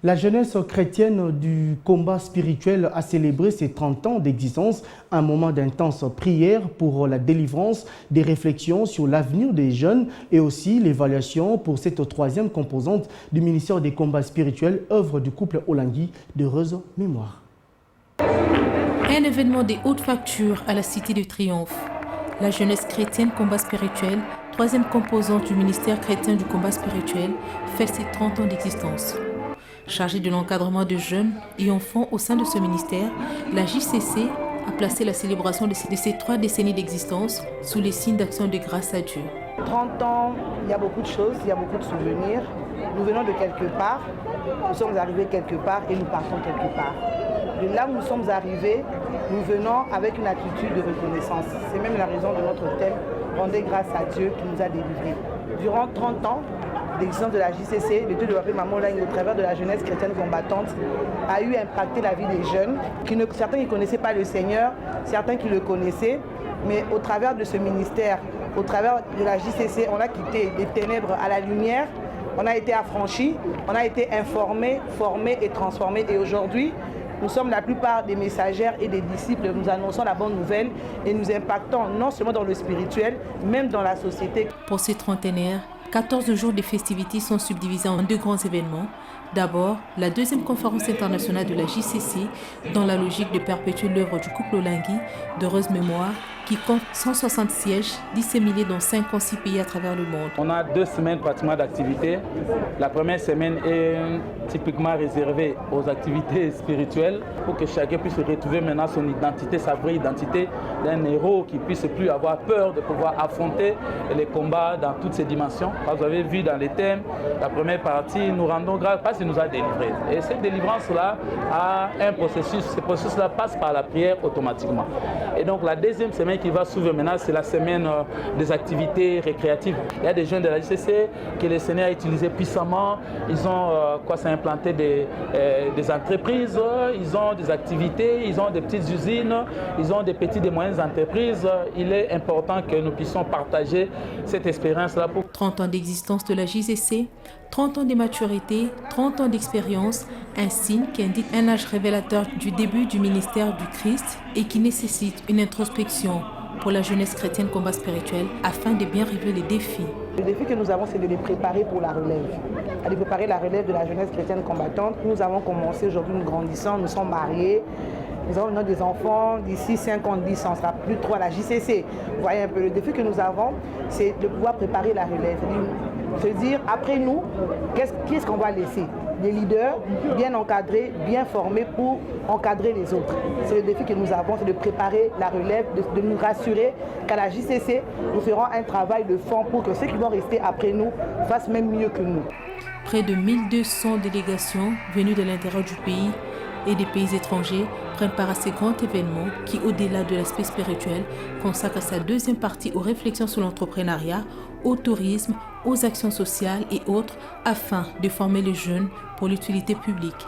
La jeunesse chrétienne du combat spirituel a célébré ses 30 ans d'existence, un moment d'intense prière pour la délivrance, des réflexions sur l'avenir des jeunes et aussi l'évaluation pour cette troisième composante du ministère des combats spirituels, œuvre du couple Olangui d'heureuse mémoire. Un événement de haute facture à la Cité du Triomphe. La jeunesse chrétienne combat spirituel, troisième composante du ministère chrétien du combat spirituel, fait ses 30 ans d'existence. Chargée de l'encadrement de jeunes et enfants au sein de ce ministère, la JCC a placé la célébration de ces 3 décennies d'existence sous les signes d'action de grâce à Dieu. 30 ans, il y a beaucoup de choses, il y a beaucoup de souvenirs. Nous venons de quelque part, nous sommes arrivés quelque part et nous partons quelque part. De là où nous sommes arrivés, nous venons avec une attitude de reconnaissance. C'est même la raison de notre thème, rendez grâce à Dieu qui nous a délivrés. Durant 30 ans d'existence de la JCC, le Dieu de l'Appel Maman Olangui, au travers de la jeunesse chrétienne combattante, a eu impacté la vie des jeunes, certains qui ne connaissaient pas le Seigneur, certains qui le connaissaient, mais au travers de ce ministère, au travers de la JCC, on a quitté des ténèbres à la lumière, on a été affranchis, on a été informés, formés et transformés. Et aujourd'hui, nous sommes la plupart des messagères et des disciples, nous annonçons la bonne nouvelle et nous impactons non seulement dans le spirituel, même dans la société. Pour ces trentenaires, 14 jours de festivités sont subdivisés en 2 grands événements. D'abord, la 2e conférence internationale de la JCC, dans la logique de perpétuer l'œuvre du couple Olangui d'heureuse mémoire, qui compte 160 sièges disséminés dans 56 pays à travers le monde. On a 2 semaines pratiquement d'activités. La première semaine est typiquement réservée aux activités spirituelles pour que chacun puisse retrouver maintenant son identité, sa vraie identité d'un héros qui puisse plus avoir peur de pouvoir affronter les combats dans toutes ses dimensions. Vous avez vu dans les thèmes, la première partie, nous rendons grâce parce qu'il nous a délivrés. Et cette délivrance-là a un processus. Ce processus-là passe par la prière automatiquement. Et donc la 2e semaine qui va s'ouvrir maintenant, c'est la semaine des activités récréatives. Il y a des jeunes de la JCC que le Seigneur a utilisé puissamment. Ils ont implanté des entreprises, ils ont des activités, ils ont des petites usines, ils ont des petites et moyennes entreprises. Il est important que nous puissions partager cette expérience-là. 30 ans d'existence de la JCC, 30 ans de maturité, 30 ans d'expérience, un signe qui indique un âge révélateur du début du ministère du Christ et qui nécessite une introspection pour la jeunesse chrétienne combat spirituel afin de bien relever les défis. Le défi que nous avons, c'est de les préparer pour la relève. De préparer la relève de la jeunesse chrétienne combattante. Nous avons commencé aujourd'hui, nous grandissons, nous sommes mariés. Nous avons des enfants, d'ici 5 ans, 10 ans, on ne sera plus trop à la JCC. Vous voyez un peu, le défi que nous avons, c'est de pouvoir préparer la relève. Se dire, après nous, qu'est-ce qu'on va laisser? Des leaders bien encadrés, bien formés pour encadrer les autres. C'est le défi que nous avons, c'est de préparer la relève, de nous rassurer qu'à la JCC, nous ferons un travail de fond pour que ceux qui vont rester après nous fassent même mieux que nous. Près de 1200 délégations venues de l'intérieur du pays et des pays étrangers prennent part à ces grands événements qui, au-delà de l'aspect spirituel, consacrent sa 2e partie aux réflexions sur l'entrepreneuriat, au tourisme, aux actions sociales et autres, afin de former les jeunes pour l'utilité publique.